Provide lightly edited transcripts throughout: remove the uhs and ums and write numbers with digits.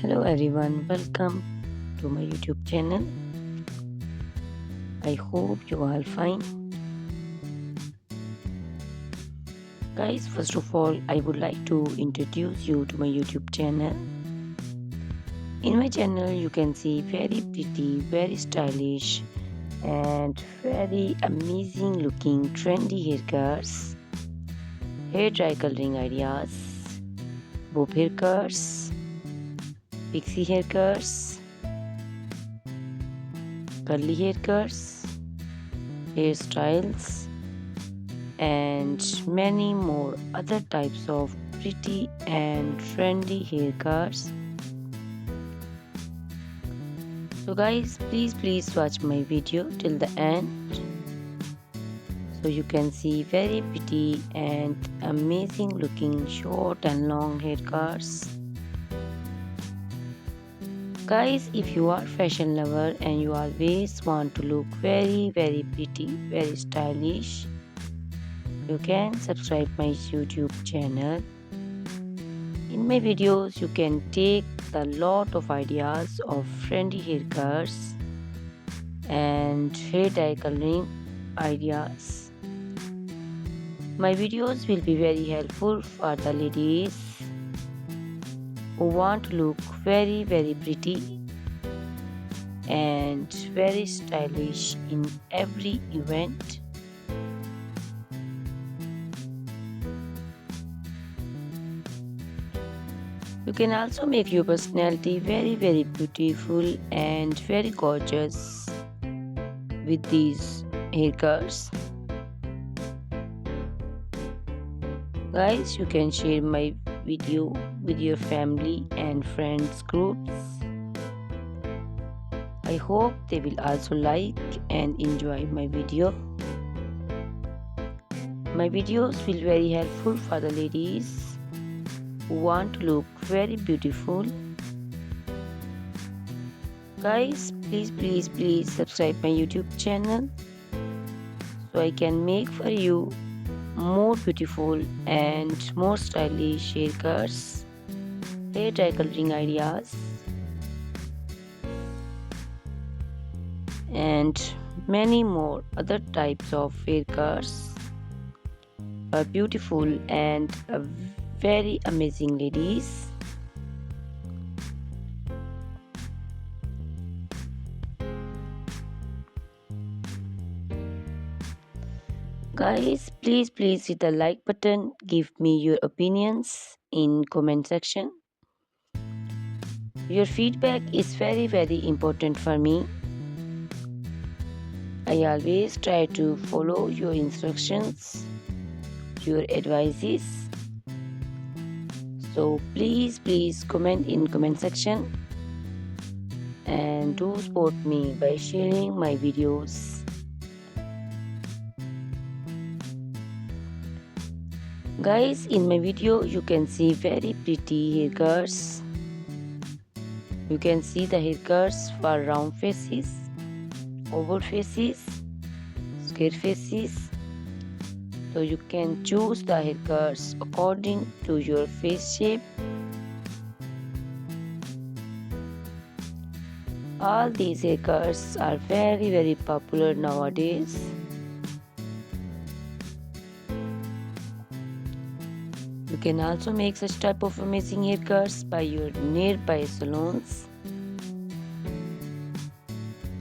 Hello everyone, welcome to my YouTube channel. I hope you are fine. Guys, first of all, I would like to introduce you to my YouTube channel. In my channel, you can see very pretty, very stylish, and very amazing looking trendy haircuts, hair dry coloring ideas, bob haircuts, pixie haircuts, curly haircuts, hairstyles, and many more other types of pretty and trendy haircuts. So guys, please watch my video till the end so you can see very pretty and amazing looking short and long haircuts. Guys, if you are fashion lover and you always want to look very pretty, very stylish, you can subscribe my YouTube channel. In my videos, you can take a lot of ideas of trendy haircuts and hair dye coloring ideas. My videos will be very helpful for the ladies who want to look very pretty and very stylish in every event. You can also make your personality very beautiful and very gorgeous with these haircuts. Guys, you can share my video with your family and friends groups. I hope they will also like and enjoy my video. My videos will be very helpful for the ladies who want to look very beautiful. Guys, please subscribe my YouTube channel so I can make for you more beautiful and more stylish haircuts, hair dye coloring ideas, and many more other types of haircuts are beautiful and very amazing ladies. Guys, please hit the like button. Give me your opinions in comment section. Your feedback is very important for me. I always try to follow your instructions, your advices. So please comment in comment section and do support me by sharing my videos. Guys, in my video you can see very pretty haircuts. You can see the haircuts for round faces, oval faces, square faces. So you can choose the haircuts according to your face shape. All these haircuts are very popular nowadays. You can also make such type of amazing haircuts by your nearby salons.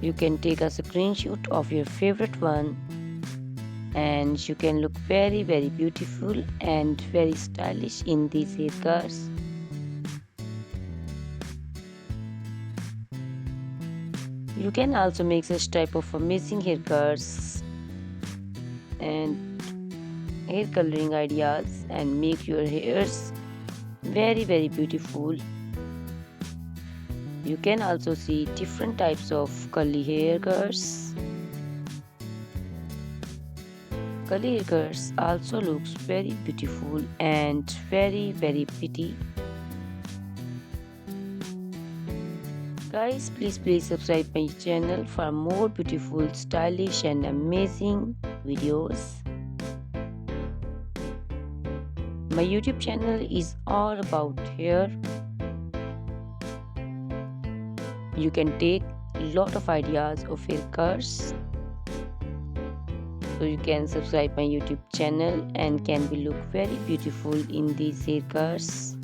You can take a screenshot of your favorite one and you can look very beautiful and very stylish in these haircuts. You can also make such type of amazing haircuts and hair coloring ideas and make your hairs very beautiful. You can also see different types of curly haircuts. Curly haircuts also looks very beautiful and very pretty. Guys, please subscribe my channel for more beautiful, stylish and amazing videos. My YouTube channel is all about hair. You can take a lot of ideas of haircuts. So you can subscribe my YouTube channel and can be look very beautiful in these haircuts.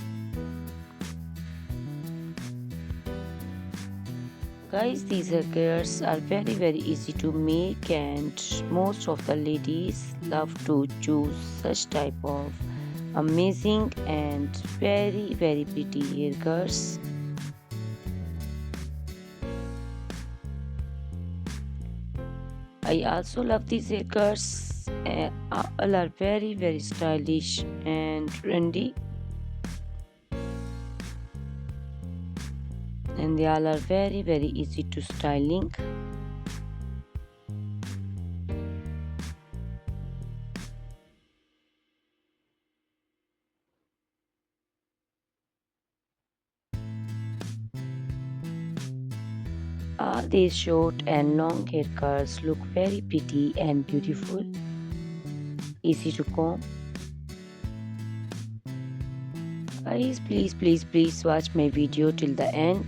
Guys, these haircuts are very easy to make, and most of the ladies love to choose such type of amazing and very pretty haircuts. I also love these haircuts. All are very stylish and trendy, and they all are very easy to styling. All these short and long haircuts look very pretty and beautiful, easy to comb. Guys, please watch my video till the end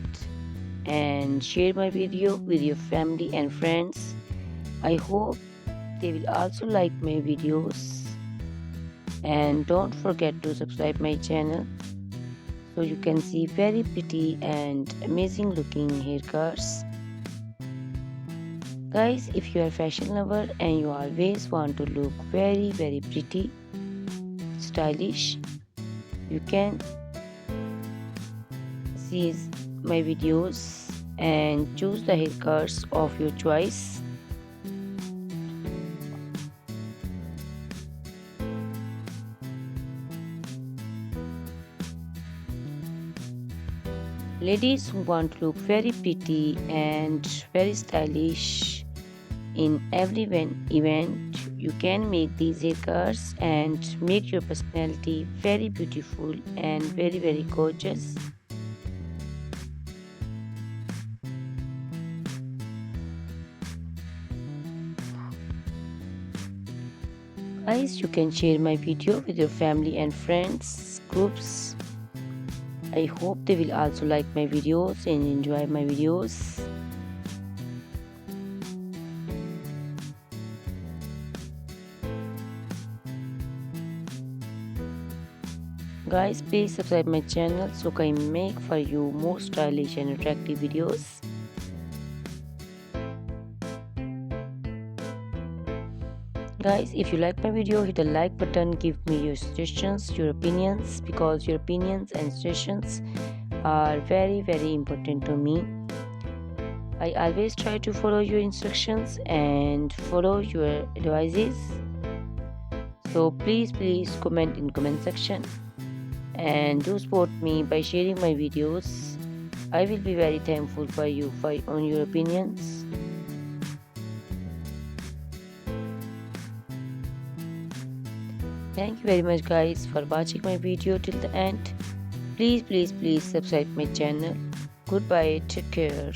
and share my video with your family and friends. I hope they will also like my videos, and don't forget to subscribe my channel so you can see very pretty and amazing looking haircuts. Guys, if you are fashion lover and you always want to look very pretty, stylish, you can see my videos and choose the haircuts of your choice. Ladies who want to look very pretty and very stylish in every event, you can make these haircuts and make your personality very beautiful and very gorgeous. Guys, you can share my video with your family and friends groups. I hope they will also like my videos and enjoy my videos. Guys, please subscribe my channel so I can make for you more stylish and attractive videos. Guys, if you like my video, hit the like button, give me your suggestions, your opinions, because your opinions and suggestions are very important to me. I always try to follow your instructions and follow your advices. So please comment in comment section and do support me by sharing my videos. I will be very thankful for you on your opinions. Thank you very much guys for watching my video till the end. Please subscribe my channel. Goodbye, take care.